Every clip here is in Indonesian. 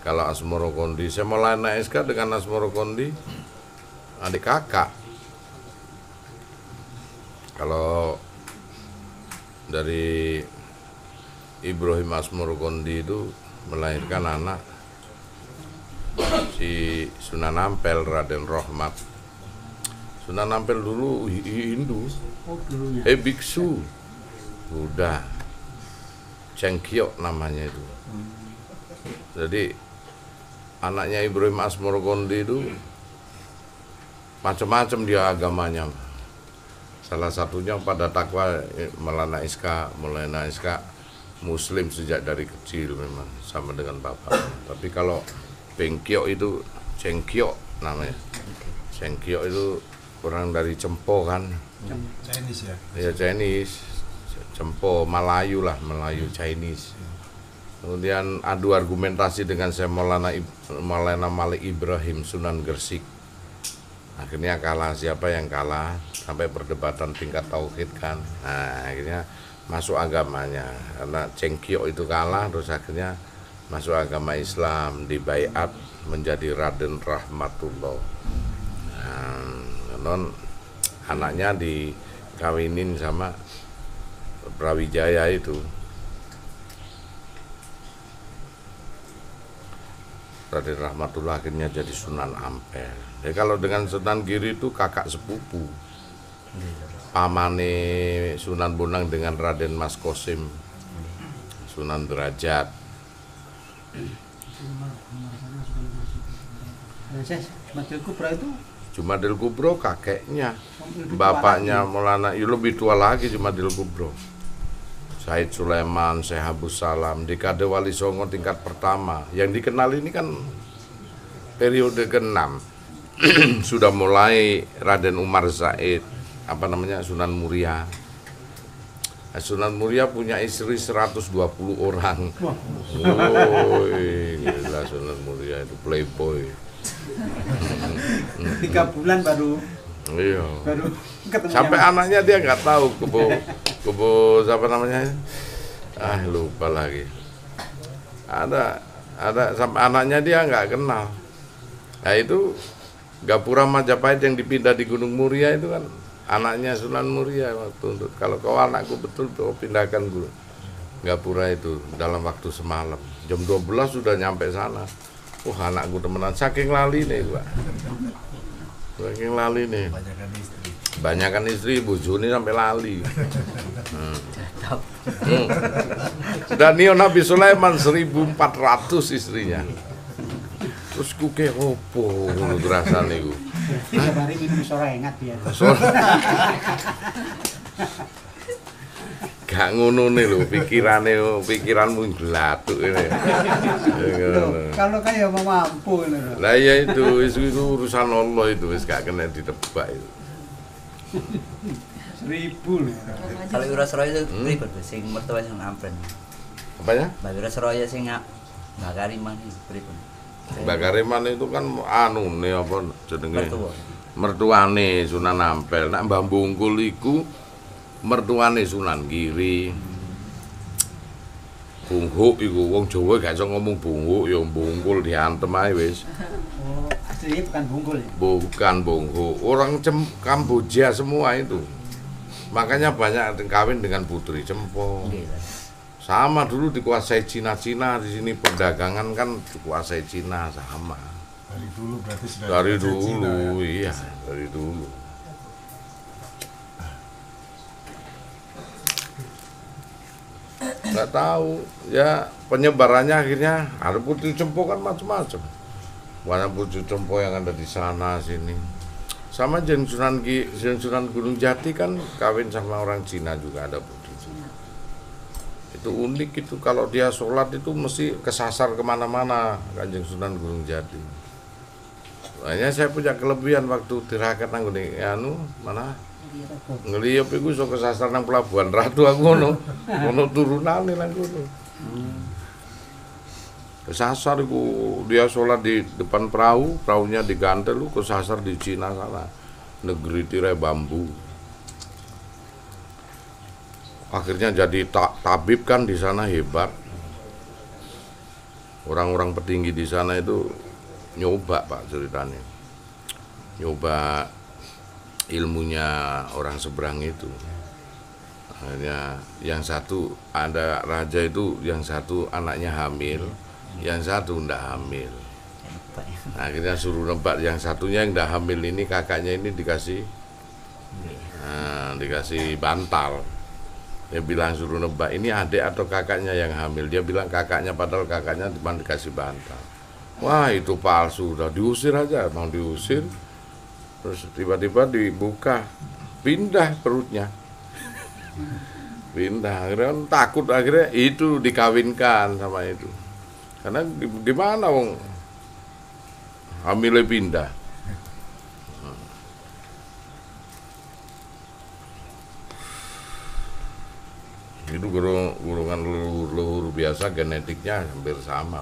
Kalau Asmoro Kondi, saya mulai naik SK dengan Asmoro Kondi, adik kakak. Kalau dari Ibrahim Asmoro Kondi itu melahirkan anak si Sunan Ampel, Raden Rohmat. Sunan Ampel dulu Hindu, biksu, Buddha, Cengkyo namanya itu. Jadi anaknya Ibrahim Asmoro Kondi itu macam-macam dia agamanya. Salah satunya pada takwa Maulana Iska Muslim sejak dari kecil memang sama dengan bapak. Tapi kalau Bengkyo itu Cengkyo namanya. Cengkyo itu orang dari Cempo kan. Chinese ya? Ya Chinese. Cempo Melayu lah, Melayu Chinese. Kemudian adu argumentasi dengan saya Maulana Malik Ibrahim Sunan Gresik. Akhirnya kalah, siapa yang kalah sampai perdebatan tingkat tauhid kan. Nah, akhirnya masuk agamanya karena Cengkyo itu kalah, terus akhirnya masuk agama Islam, dibaiat menjadi Raden Rahmatullah. Non anaknya dikawinin sama Brawijaya itu. Raden Rahmatullah akhirnya jadi Sunan Ampel. Ya, kalau dengan Sunan Giri itu kakak sepupu. Pamane Sunan Bonang dengan Raden Mas Kosim, Sunan Derajat. Jumadil Kubro itu? Jumadil Kubro kakeknya, bapaknya Maulana, lebih tua lagi Jumadil Kubro. Said Sulaiman, Syekh Abdus Salam, dekade Wali Songo tingkat pertama. Yang dikenal ini kan periode ke-6. Sudah mulai Raden Umar Zaid, Sunan Muria. Sunan Muria punya istri 120 orang. Woi, gila Sunan Muria itu playboy. 3 bulan baru. Iya. Baru ketemu. Sampai anaknya dia nggak tahu kebo siapa namanya? Lupa lagi. Ada sampai anaknya dia nggak kenal. Nah itu Gapura Majapahit yang dipindah di Gunung Muria itu kan anaknya Sunan Muria waktu itu. Kalau kau anakku betul tuh pindahkan gue Gapura itu dalam waktu semalam. Jam 12 sudah nyampe sana. Wah anakku temenan saking lali nih gua. Saking lali nih. Banyakan istri bojone sampai lali. Daniel Nabi Sulaiman 1400 istrinya. Terus kuke opo ngono rasane iku. Tiap hari minum sore ingat dia. Gak ngono nih lho pikiranmu gelatuk ini. Kalau kayak mau mampu ini. Lah ya itu urusan Allah itu wis gak kena ditebak itu. 1000 nih. Kalau Wira Suraya itu pripun sing mertua sing Ampren. Apanya? Mbak Wira Suraya sing Mbak Kariman iki pripun? Mbak Kariman itu kan nih apa jenenge? Mertuane Sunan Ampel. Nek Mbah Bungkul iku mertuane Sunan Giri. Bunghuk iku wong Jawa gak iso ngomong bunghuk ya Bungkul diantem ae wis. Oh, aslinya bukan Bungkul ya? Bukan Bunghuk, orang Kamboja semua itu. Makanya banyak kawin dengan putri Cempo. Sama dulu dikuasai Cina-Cina, di sini perdagangan kan dikuasai Cina sama. Dari dulu berarti sudah Dari dikuasai Cina, dulu, ya? iya, dari dulu. Nggak tahu, ya penyebarannya akhirnya ada putri Cempo kan macam-macam. Banyak putri Cempo yang ada di sana sini. Sama Sunan Gunung Jati kan kawin sama orang Cina juga ada putri Cina. Itu unik itu, kalau dia sholat itu mesti kesasar kemana-mana Kanjeng Sunan Gunung Jati. Makanya saya punya kelebihan waktu tirakat nang ngene mana ngeliyep iku iso kesasar nang Pelabuhan Ratu aku ono turunane nang kono. Kesasar iku dia sholat di depan perahunya digantel lu kesasar di Cina sana. Negeri tirai bambu. Akhirnya jadi tabib kan di sana hebat. orang-orang petinggi di sana itu nyoba Pak ceritanya, nyoba ilmunya orang seberang itu. Akhirnya yang satu ada raja itu, yang satu anaknya hamil, yang satu ndak hamil. Akhirnya suruh nebak yang satunya yang ndak hamil ini, kakaknya ini dikasih bantal. Dia bilang suruh nebak ini adik atau kakaknya yang hamil. Dia bilang kakaknya, padahal kakaknya cuma dikasih bantal. Wah itu palsu, udah diusir aja, mau diusir. Terus tiba-tiba dibuka, pindah perutnya. Pindah, akhirnya kan takut, akhirnya itu dikawinkan sama itu. Karena di mana wong hamilnya pindah. Itu golongan leluhur biasa, genetiknya hampir sama.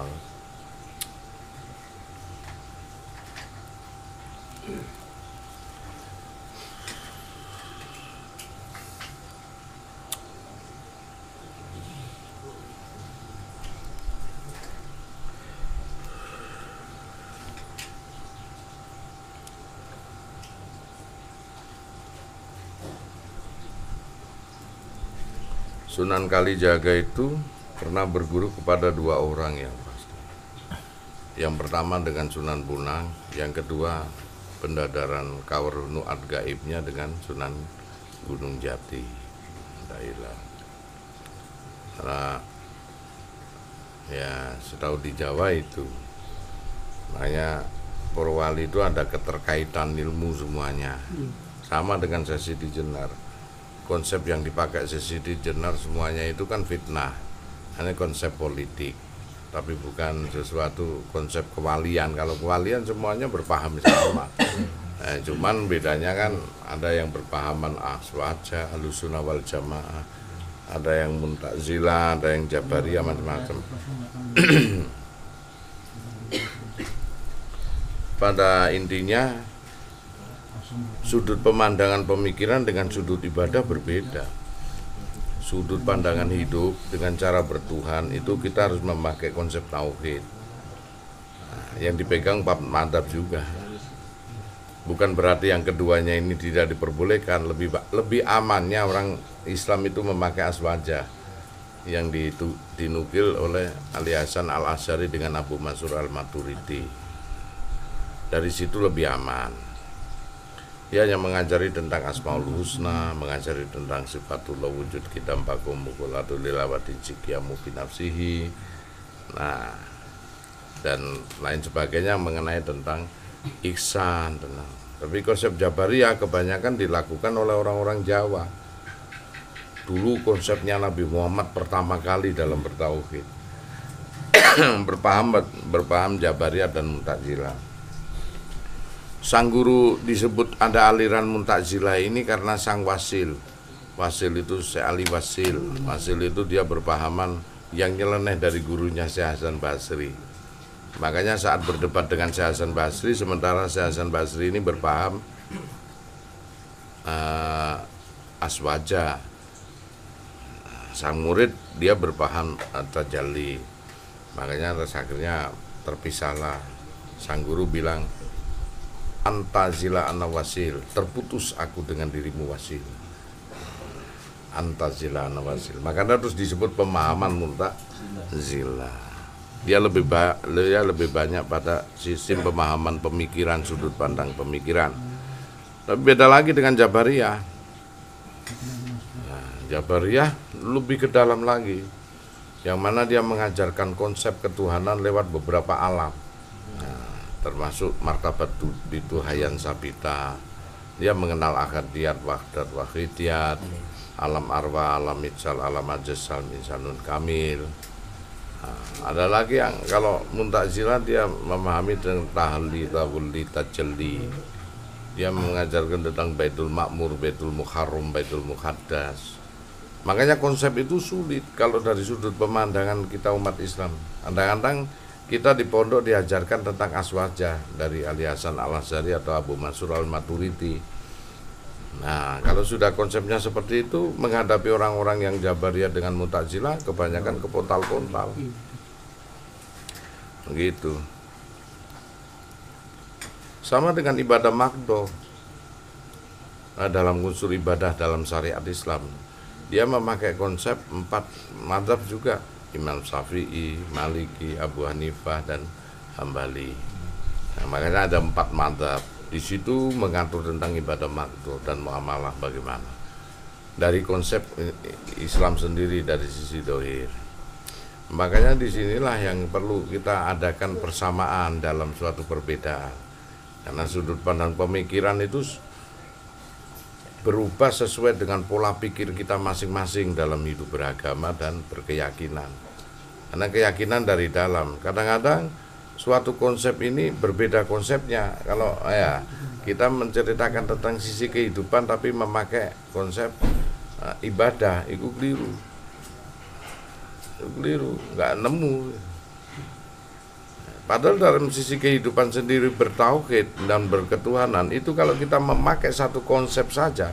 Sunan Kalijaga itu pernah berguru kepada dua orang yang pasti. Yang pertama dengan Sunan Bonang, yang kedua pendadaran Kawruh Nuat gaibnya dengan Sunan Gunung Jati. Thailand. Karena ya setahu di Jawa itu, makanya para wali itu ada keterkaitan ilmu semuanya. Sama dengan Sesidi Jenar. Konsep yang dipakai Sesidi Jenar semuanya itu kan fitnah, hanya konsep politik, tapi bukan sesuatu konsep kewalian. Kalau kewalian semuanya berpaham sama, cuman bedanya kan ada yang berpahaman Aswaja, Ahlussunnah wal Jamaah, ada yang Mu'tazilah, ada yang Jabariyah, macam-macam. Pada intinya sudut pemandangan pemikiran dengan sudut ibadah berbeda. Sudut pandangan hidup dengan cara bertuhan itu kita harus memakai konsep tauhid. Yang dipegang Pak Mantap juga. Bukan berarti yang keduanya ini tidak diperbolehkan. Lebih amannya orang Islam itu memakai aswaja yang dinukil oleh Ali Hasan Al-Asy'ari dengan Abu Mansur Al-Maturidi. Dari situ lebih aman. Dia hanya mengajari tentang Asmaul Husna, mengajari tentang sifatullah wujud kidam pakum mukulatul lilawatin cikyamu binafsihi, nah dan lain sebagainya mengenai tentang ihsan. Tapi konsep Jabariyah kebanyakan dilakukan oleh orang-orang Jawa. Dulu konsepnya Nabi Muhammad pertama kali dalam bertauhid berpaham Jabariyah dan Mu'tazilah. Sang guru disebut ada aliran Mu'tazilah ini karena sang wasil. Wasil itu Syekh Ali Wasil. Wasil itu dia berpahaman yang nyeleneh dari gurunya Syekh Hasan Basri. Makanya saat berdebat dengan Syekh Hasan Basri, sementara Syekh Hasan Basri ini berpaham aswaja. Sang murid dia berpaham tajalli. Makanya akhirnya terpisahlah. Sang guru bilang, Antazila ana wasil, terputus aku dengan dirimu wasil. Antazila ana wasil. Makanya terus disebut pemahaman Mu'tazilah. Dia lebih banyak pada sistem pemahaman pemikiran, sudut pandang pemikiran. Tapi beda lagi dengan Jabariyah. Nah, Jabariyah lebih ke dalam lagi, yang mana dia mengajarkan konsep ketuhanan lewat beberapa alam. Termasuk martabat bituhayan sabita. Dia mengenal akadiyat, wahdat, wahidiyat, alam arwah, alam ijal, alam ajasal, insanun kamil. Ada lagi yang kalau Mu'tazilah dia memahami tentang tahli, tawulli, tajalli. Dia mengajarkan tentang Baitul Ma'mur, Baitul Muharram, Baitul Muqaddas. Makanya konsep itu sulit kalau dari sudut pemandangan kita umat Islam. Kadang-kadang kita di pondok diajarkan tentang aswaja dari Ali Hasan Al-Asy'ari atau Abu Mansur Al-Maturidi. Nah, kalau sudah konsepnya seperti itu, menghadapi orang-orang yang Jabariyah dengan Mu'tazilah kebanyakan kepontal-pontal. begitu. Sama dengan ibadah makdo. Nah, dalam unsur ibadah dalam syariat Islam, dia memakai konsep 4 mazhab juga, Imam Syafi'i, Maliki, Abu Hanifah, dan Hambali. Nah, makanya ada 4 mazhab. Di situ mengatur tentang ibadah makdo dan muamalah bagaimana. Dari konsep Islam sendiri dari sisi dohir. Makanya disinilah yang perlu kita adakan persamaan dalam suatu perbedaan. Karena sudut pandang pemikiran itu berubah sesuai dengan pola pikir kita masing-masing dalam hidup beragama dan berkeyakinan. Karena keyakinan dari dalam. Kadang-kadang suatu konsep ini berbeda konsepnya. Kalau kita menceritakan tentang sisi kehidupan tapi memakai konsep ibadah, itu keliru. Itu keliru, nggak nemu. Padahal dalam sisi kehidupan sendiri bertauhid dan berketuhanan itu kalau kita memakai satu konsep saja,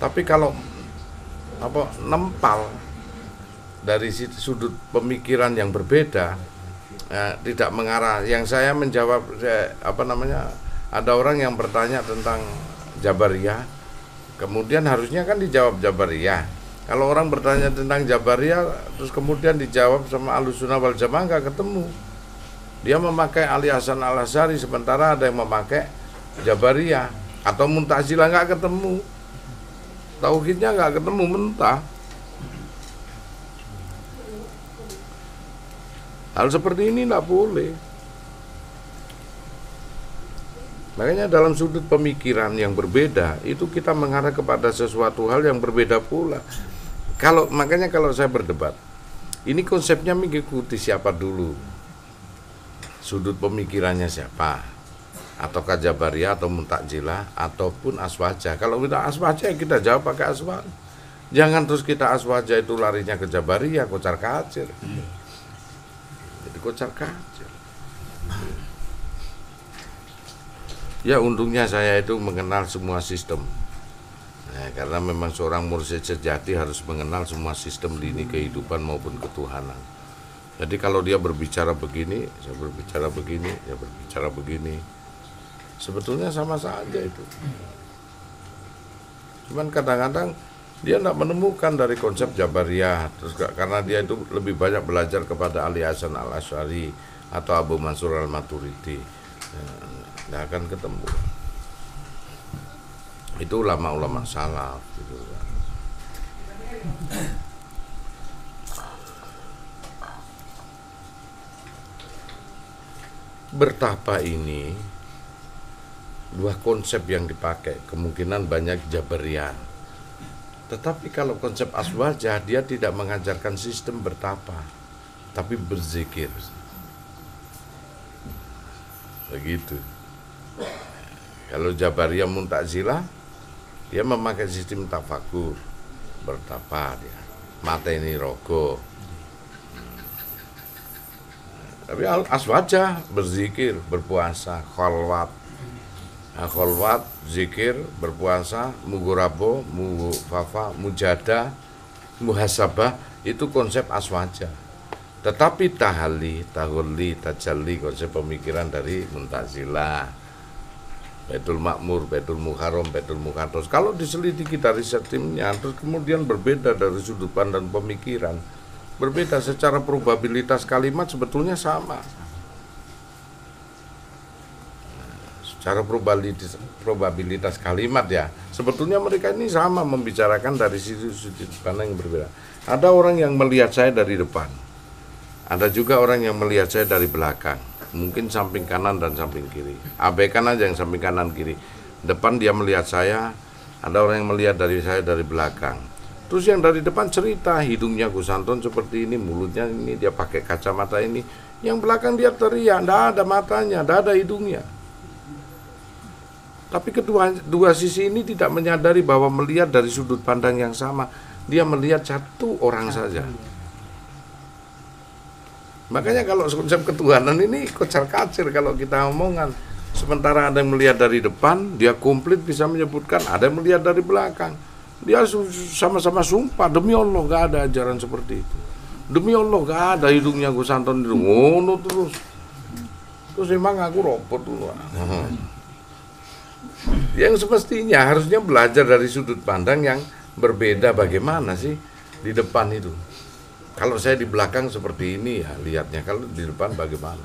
tapi kalau nempal dari sudut pemikiran yang berbeda, tidak mengarah. Yang saya menjawab ada orang yang bertanya tentang Jabariyah, kemudian harusnya kan dijawab Jabariyah. Kalau orang bertanya tentang Jabariyah terus kemudian dijawab sama Ahlussunnah wal Jamaah, nggak ketemu. Dia memakai Ali Hasan Al-Asy'ari, sementara ada yang memakai Jabariyah atau Mu'tazilah, nggak ketemu. Tauhidnya nggak ketemu, mentah. Hal seperti ini nggak boleh. Makanya dalam sudut pemikiran yang berbeda itu kita mengarah kepada sesuatu hal yang berbeda pula. Makanya kalau saya berdebat, ini konsepnya mengikuti siapa dulu. Sudut pemikirannya siapa, ataukah Jabariyah atau Mu'tazilah ataupun Aswajah. Kalau kita Aswajah kita jawab pakai Aswajah. Jangan terus kita Aswajah itu larinya ke Jabariyah, kocar kacir. Jadi kocar kacir. Ya untungnya saya itu mengenal semua sistem. Karena memang seorang mursyid sejati harus mengenal semua sistem lini kehidupan maupun ketuhanan. Jadi kalau dia berbicara begini, saya berbicara begini, dia berbicara begini. Sebetulnya sama saja itu. Cuman kadang-kadang dia tidak menemukan dari konsep Jabariyah, terus karena dia itu lebih banyak belajar kepada Ali Hasan Al-Asy'ari atau Abu Mansur Al-Maturidi, tidak akan ketemu. Itu ulama-ulama salaf gitu kan. Bertapa ini dua konsep yang dipakai, kemungkinan banyak Jabariyah. Tetapi kalau konsep Aswajah, dia tidak mengajarkan sistem bertapa, tapi berzikir. Begitu. Kalau Jabariyah Mu'tazilah, dia memakai sistem tafakur, bertapa dia. Mateni rogo. Tapi Aswajah berzikir, berpuasa, kholwat. Kholwat, zikir, berpuasa, mugurabo, mufafa, mujada, muhasabah, itu konsep Aswajah. Tetapi tahali, tahulli, tajalli, konsep pemikiran dari Mu'tazilah. Baitul Makmur, Baitul Muharram, Baitul Muqaddas. Kalau diselidiki dari sistemnya, terus kemudian berbeda dari sudut pandang pemikiran. Berbeda secara probabilitas kalimat sebetulnya sama. Secara probabilitas kalimat ya, sebetulnya mereka ini sama membicarakan dari sudut pandang yang berbeda. Ada orang yang melihat saya dari depan, ada juga orang yang melihat saya dari belakang, mungkin samping kanan dan samping kiri. Abaikan aja yang samping kanan kiri. Depan dia melihat saya, ada orang yang melihat dari saya dari belakang. Terus yang dari depan cerita, hidungnya Gus Anton seperti ini, mulutnya ini, dia pakai kacamata ini. Yang belakang dia teriak, tidak ada matanya, tidak ada hidungnya. Tapi kedua sisi ini tidak menyadari bahwa melihat dari sudut pandang yang sama. Dia melihat satu orang saja. Makanya kalau konsep ketuhanan ini kocar-kacir kalau kita omongan. Sementara ada yang melihat dari depan, dia komplit bisa menyebutkan, ada yang melihat dari belakang. Dia sama-sama sumpah, demi Allah gak ada ajaran seperti itu. Demi Allah gak ada hidungnya Gus Anton itu ngono terus. Terus emang aku robot dulu. Yang semestinya harusnya belajar dari sudut pandang yang berbeda bagaimana sih di depan itu. Kalau saya di belakang seperti ini ya lihatnya, kalau di depan bagaimana.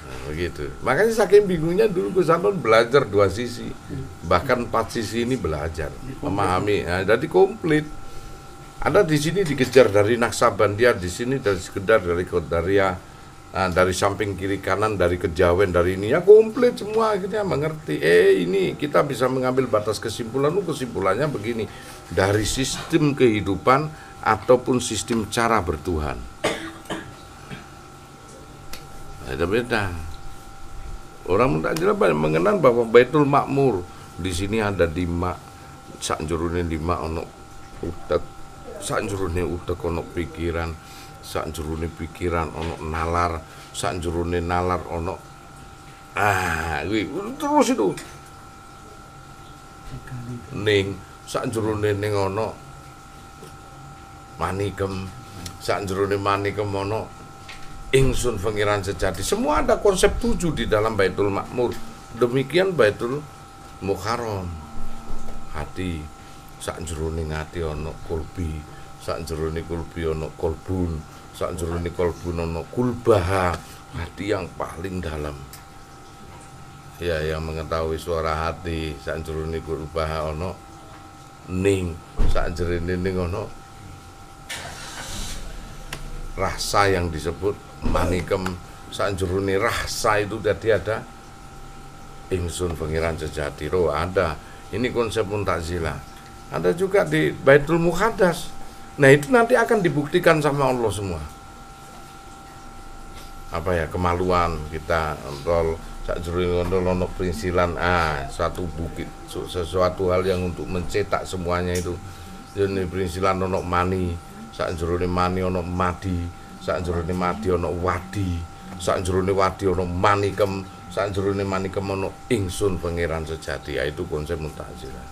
Nah, begitu. Makanya saking bingungnya dulu Gus Anton belajar 2 sisi. Bahkan 4 sisi ini belajar, memahami. Nah, jadi komplit. Ada di sini dikejar dari Naksabandia, di sini dari sekedar dari Kodaria, dari samping kiri kanan, dari Kejawen, dari ini ya komplit semua akhirnya mengerti. Ini kita bisa mengambil batas kesimpulan. Kesimpulannya begini, dari sistem kehidupan ataupun sistem cara bertuhan. Beda-beda. Orang Mu'tazilah banyak mengenal bahwa Baitul Makmur di sini ada dima, sak jurune dima ono utek, sak jurune utek ono pikiran, sak jurune pikiran ono nalar, sak jurune nalar ono terus itu ning sak jurune ning ono manikem, sak jurune manikem ono ingsun pengiran sejati. Semua ada konsep 7 di dalam Baitul Makmur. Demikian Baitul Muharram, hati, sak jroning ati ana kulbi, sak jroning kulbi ana kolbun, sak jroning kolbun ana kulbaha, hati yang paling dalam. Ya, yang mengetahui suara hati, sak jroning kulbaha ana ning, sak jroning ning ana rasa yang disebut manikem, sak jroning rasa itu tadi ada ingsun pengiran sejati. Ada. Ini konsep Mu'tazilah. Ada juga di Baitul Muqaddas. Nah, itu nanti akan dibuktikan sama Allah semua. Apa ya, kemaluan kita ontol sak jroning ono prinsilan suatu bukit, sesuatu hal yang untuk mencetak semuanya itu. Jadi prinsilan ono mani, sak jroning mani ono madi, sak jroning madi ono wadi, sak jroning wadi ono manikem, sak jroning manikem ono ingsun pangeran sejati. Itu konsep Mu'tazilah.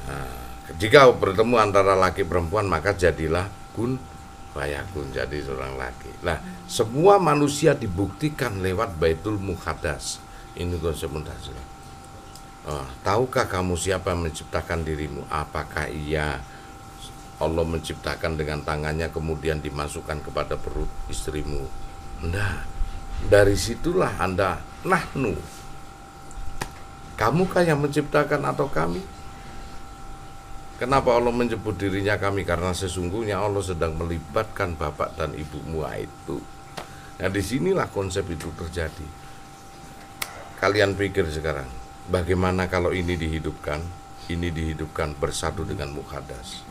Nah, jika bertemu antara laki perempuan maka jadilah kun fayakun, jadi seorang laki. Nah, semua manusia dibuktikan lewat Baitul Muqaddas. Ini konsep Mu'tazilah. Tahukah kamu siapa yang menciptakan dirimu? Apakah ia Allah menciptakan dengan tangannya kemudian dimasukkan kepada perut istrimu? Nah, dari situlah Anda nahnu. Kamukah yang menciptakan atau kami? Kenapa Allah menyebut dirinya kami? Karena sesungguhnya Allah sedang melibatkan bapak dan ibumu itu. Nah, disinilah konsep itu terjadi. Kalian pikir sekarang, bagaimana kalau ini dihidupkan bersatu dengan Muqaddas?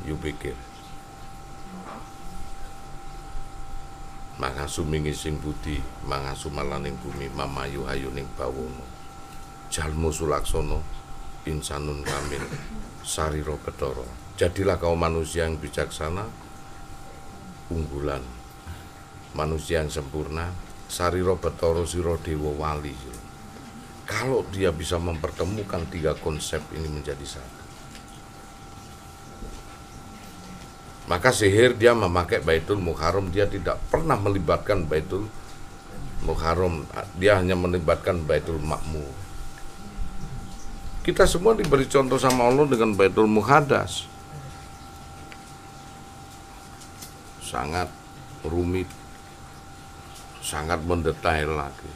You pikir. Mangasu mingising budi, mangasu malaning bumi, mamayu hayuning bawono, jalmu sulaksono, insanun kamil, sariro betoro. Jadilah kau manusia yang bijaksana, unggulan, manusia yang sempurna, sariro betoro siro dewa wali. Kalau dia bisa mempertemukan 3 konsep ini menjadi satu, maka sihir dia memakai Baitul Muharram, dia tidak pernah melibatkan Baitul Muharram, dia hanya melibatkan Baitul Makmur. Kita semua diberi contoh sama Allah dengan Baitul Muqaddas. Sangat rumit, sangat mendetail lagi.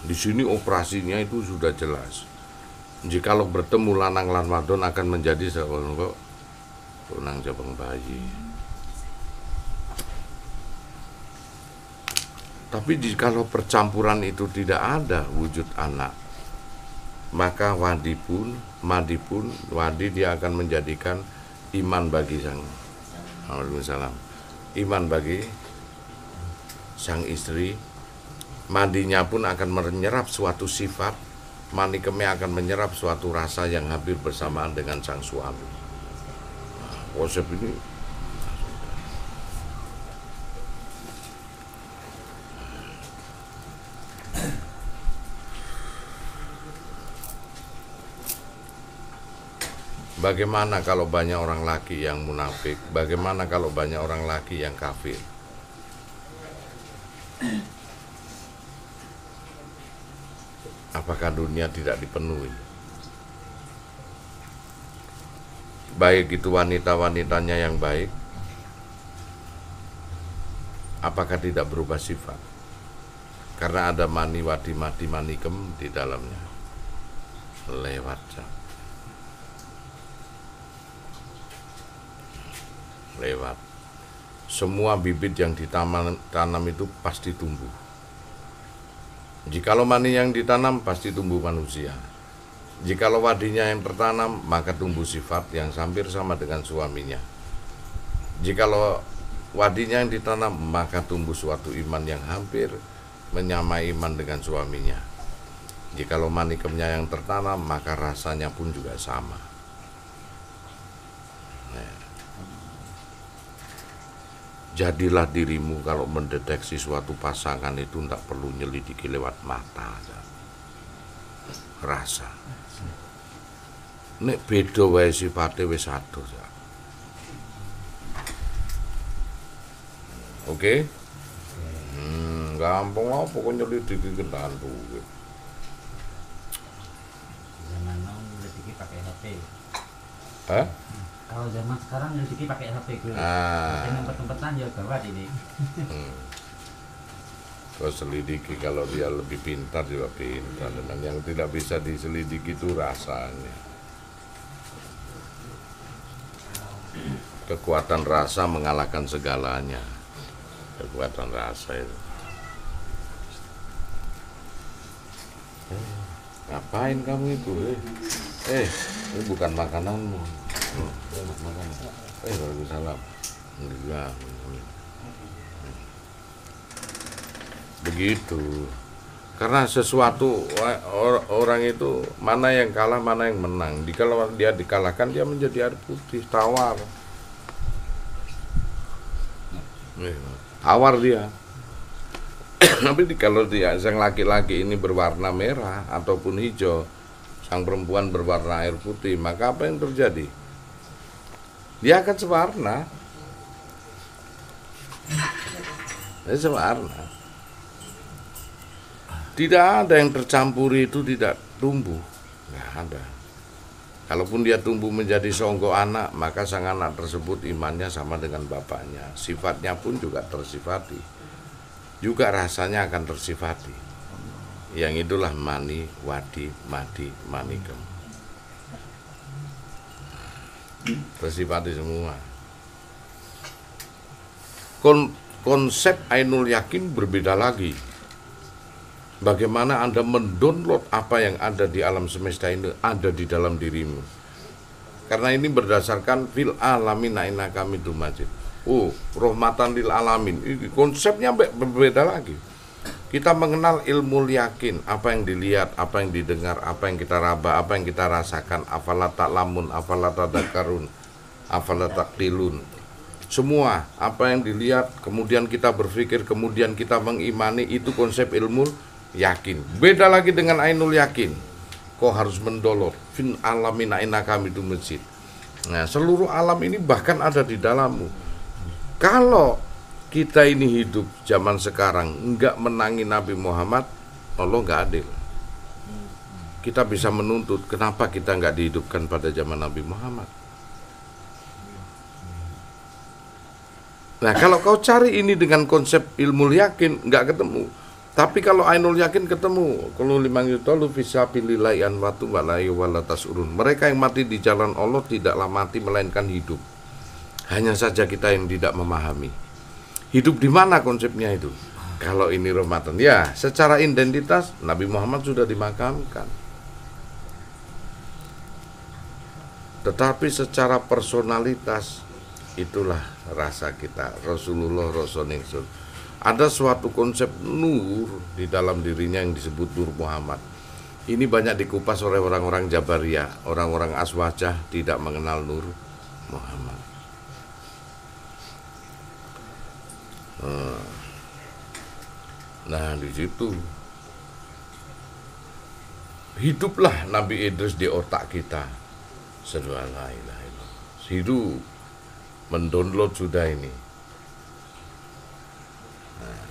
Di sini operasinya itu sudah jelas. Jikalau bertemu lanang lan wadon akan menjadi seorang tunang jabang bayi. Tapi jikalau percampuran itu tidak ada wujud anak, maka wadi dia akan menjadikan iman bagi iman bagi sang istri. Mandinya pun akan menyerap suatu sifat, manikemnya akan menyerap suatu rasa yang hampir bersamaan dengan sang suami. Konsep ini Bagaimana kalau banyak orang laki yang munafik? Bagaimana kalau banyak orang laki yang kafir? Apakah dunia tidak dipenuhi? Baik itu wanita-wanitanya yang baik, apakah tidak berubah sifat? Karena ada mani wadi mati manikem di dalamnya. Lewat jam. Lewat. Semua bibit yang ditanam itu pasti tumbuh. Jikalau mani yang ditanam pasti tumbuh manusia. Jikalau wadinya yang tertanam maka tumbuh sifat yang hampir sama dengan suaminya. Jikalau wadinya yang ditanam maka tumbuh suatu iman yang hampir menyamai iman dengan suaminya. Jikalau manikemnya yang tertanam maka rasanya pun juga sama. Jadilah dirimu kalau mendeteksi suatu pasangan itu tidak perlu nyelidiki lewat mata, rasa. Nek beda wae sifate wis adoh. Oke? Gampang apa kok nyelidiki kentaan duit. Zaman now nyelidiki pakai HP. Hah? Kalau zaman sekarang nyelidiki pakai HP gue. Dengan tempat-tempat ya gawat ini. Kau selidiki kalau dia lebih pintar juga pintar. Dan yang tidak bisa diselidiki itu rasanya. Kekuatan rasa mengalahkan segalanya. Kekuatan rasa itu. Ngapain kamu itu? Ini bukan makananmu. Makanan. Waalaikumsalam. Enggak. Begitu. Karena sesuatu orang itu mana yang kalah, mana yang menang. Kalau dia dikalahkan dia menjadi air putih, tawar. Tawar dia. Tapi kalau dia sang laki-laki ini berwarna merah ataupun hijau, sang perempuan berwarna air putih, maka apa yang terjadi? Dia akan sewarna. Dia sewarna. Tidak ada yang tercampuri itu tidak tumbuh. Nggak ada. Kalaupun dia tumbuh menjadi seonggok anak, maka sang anak tersebut imannya sama dengan bapaknya. Sifatnya pun juga tersifati. Juga rasanya akan tersifati. Yang itulah mani, wadi, madi, manikem. Tersifati semua. Konsep ainul yakin berbeda lagi. Bagaimana Anda mendownload apa yang ada di alam semesta ini ada di dalam dirimu. Karena ini berdasarkan fil alamin aina kami itu majid. Rahmatan lil alamin. Ini konsepnya berbeda lagi. Kita mengenal ilmu yakin, apa yang dilihat, apa yang didengar, apa yang kita raba, apa yang kita rasakan, afala ta'lamun, afala tadakkarun, afala taqilun. Semua apa yang dilihat, kemudian kita berpikir, kemudian kita mengimani, itu konsep ilmu yakin. Beda lagi dengan ainul yakin. Kau harus mendolor fin alamin aina kami itu masjid. Nah, seluruh alam ini bahkan ada di dalammu. Kalau kita ini hidup zaman sekarang enggak menangi Nabi Muhammad, Allah enggak adil. Kita bisa menuntut kenapa kita enggak dihidupkan pada zaman Nabi Muhammad. Nah, kalau kau cari ini dengan konsep ilmu yakin enggak ketemu. Tapi kalau ainul yakin ketemu. Kalau limang yutalu fisabilillahi anwatu walayu walatasurun. Mereka yang mati di jalan Allah tidaklah mati melainkan hidup. Hanya saja kita yang tidak memahami. Hidup di mana konsepnya itu? Kalau ini Ramadan, ya secara identitas Nabi Muhammad sudah dimakamkan. Tetapi secara personalitas itulah rasa kita. Rasulullah Rasulullah. Ada suatu konsep nur di dalam dirinya yang disebut Nur Muhammad. Ini banyak dikupas oleh orang-orang Jabariyah, orang-orang Aswajah tidak mengenal Nur Muhammad. Nah, di situ hiduplah Nabi Idris di otak kita. asyhadu an la ilaha illallah. Hidup mendownload sudah ini. Nah,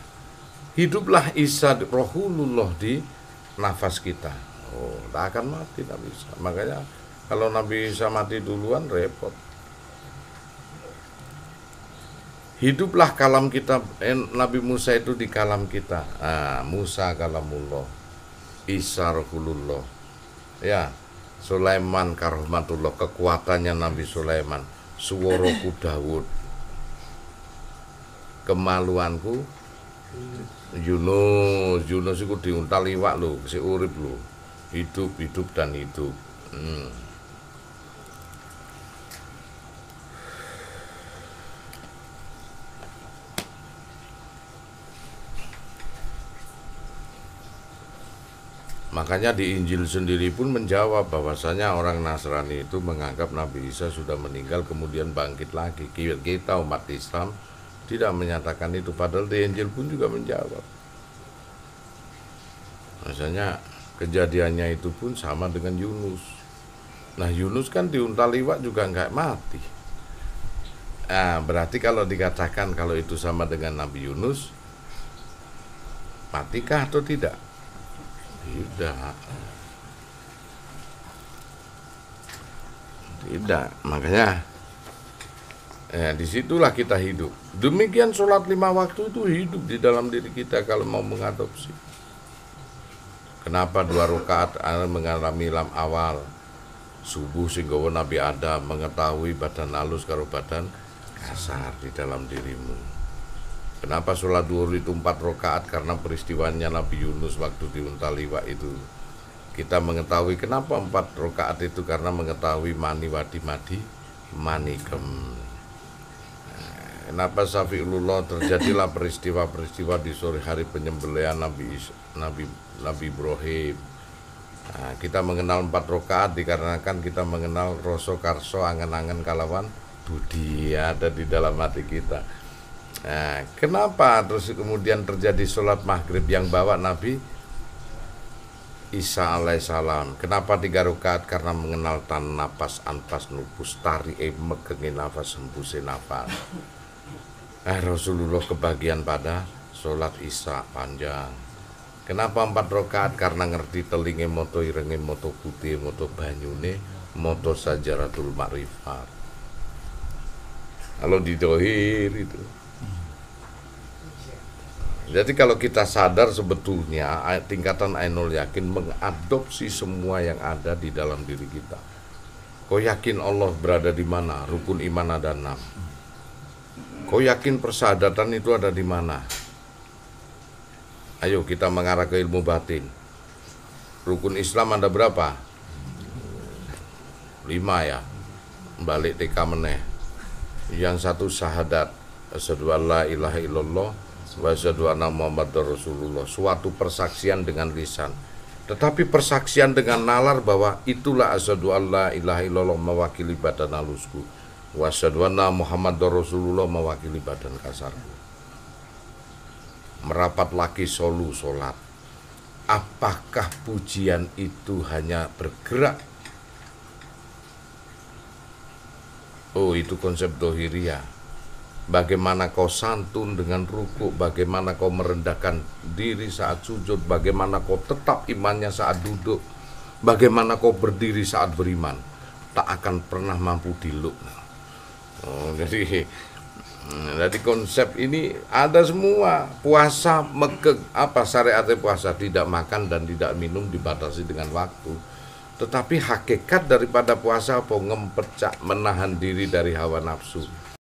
hiduplah Isa Rohulullah di nafas kita. Oh, tak akan mati Nabi Isa. Makanya kalau Nabi Isa mati duluan repot. Hiduplah kalam kita, Nabi Musa itu di kalam kita. Musa kalamullah, Isa Rohulullah. Ya, Sulaiman karahmatullah, kekuatannya Nabi Sulaiman. Suworoku Dawud, kemaluanku Yunus itu diuntal iwak lho, si urip lho. Hidup dan hidup. Makanya di Injil sendiri pun menjawab bahwasanya orang Nasrani itu menganggap Nabi Isa sudah meninggal kemudian bangkit lagi. Kita umat Islam tidak menyatakan itu, padahal di Injil pun juga menjawab. Maksudnya kejadiannya itu pun sama dengan Yunus. Nah, Yunus kan diuntal iwak juga nggak mati. Berarti kalau dikatakan kalau itu sama dengan Nabi Yunus, matikah atau tidak? Tidak, makanya disitulah kita hidup. Demikian sholat 5 waktu itu hidup di dalam diri kita kalau mau mengadopsi. Kenapa 2 rakaat mengalami lam awal subuh sehingga Nabi Adam mengetahui badan halus karo badan kasar di dalam dirimu. Kenapa sholat duhur itu 4 rakaat? Karena peristiwanya Nabi Yunus waktu diuntal iwak itu. Kita mengetahui kenapa 4 rakaat itu, karena mengetahui mani wadi madi manikem. Kenapa Syafi'ullah terjadilah peristiwa-peristiwa di sore hari penyembelihan Nabi Ibrahim. Kita mengenal 4 rakaat dikarenakan kita mengenal rasa karso angen-angen kalawan budi ada di dalam hati kita. Kenapa terus kemudian terjadi sholat maghrib yang bawa Nabi Isa alaihissalam? Kenapa 3 rakaat? Karena mengenal tan napas anpas nupus tari megengi nafas hembuse nafas. Rasulullah kebagian pada sholat Isya panjang. Kenapa 4 rakaat? Karena ngerti telinge moto irenge moto putih moto banyune moto sajaratul ma'rifat. Kalau di dohir itu. Jadi kalau kita sadar sebetulnya tingkatan ainul yakin mengadopsi semua yang ada di dalam diri kita. Kau yakin Allah berada di mana? Rukun iman ada 6. Kau yakin persadatan itu ada di mana? Ayo kita mengarah ke ilmu batin. Rukun Islam ada berapa? 5 ya. Balik TK meneh. Yang satu syahadat, asyhadu an la ilaha illallah wa asyhadu anna Muhammadar Rasulullah, suatu persaksian dengan lisan. Tetapi persaksian dengan nalar bahwa itulah asyhadu an la ilaha illallah mewakili badan halusku, wa asyhadu anna Muhammadar Rasulullah mewakili badan kasarku. Merapat lagi solu solat. Apakah pujian itu hanya bergerak? Oh, itu konsep dohiriyah. Bagaimana kau santun dengan ruku, bagaimana kau merendahkan diri saat sujud, bagaimana kau tetap imannya saat duduk, bagaimana kau berdiri saat beriman, tak akan pernah mampu diluk. Jadi konsep ini ada semua. Puasa syariatnya puasa, tidak makan dan tidak minum, dibatasi dengan waktu. Tetapi hakikat daripada puasa apa? Ngempecak, menahan diri dari hawa nafsu.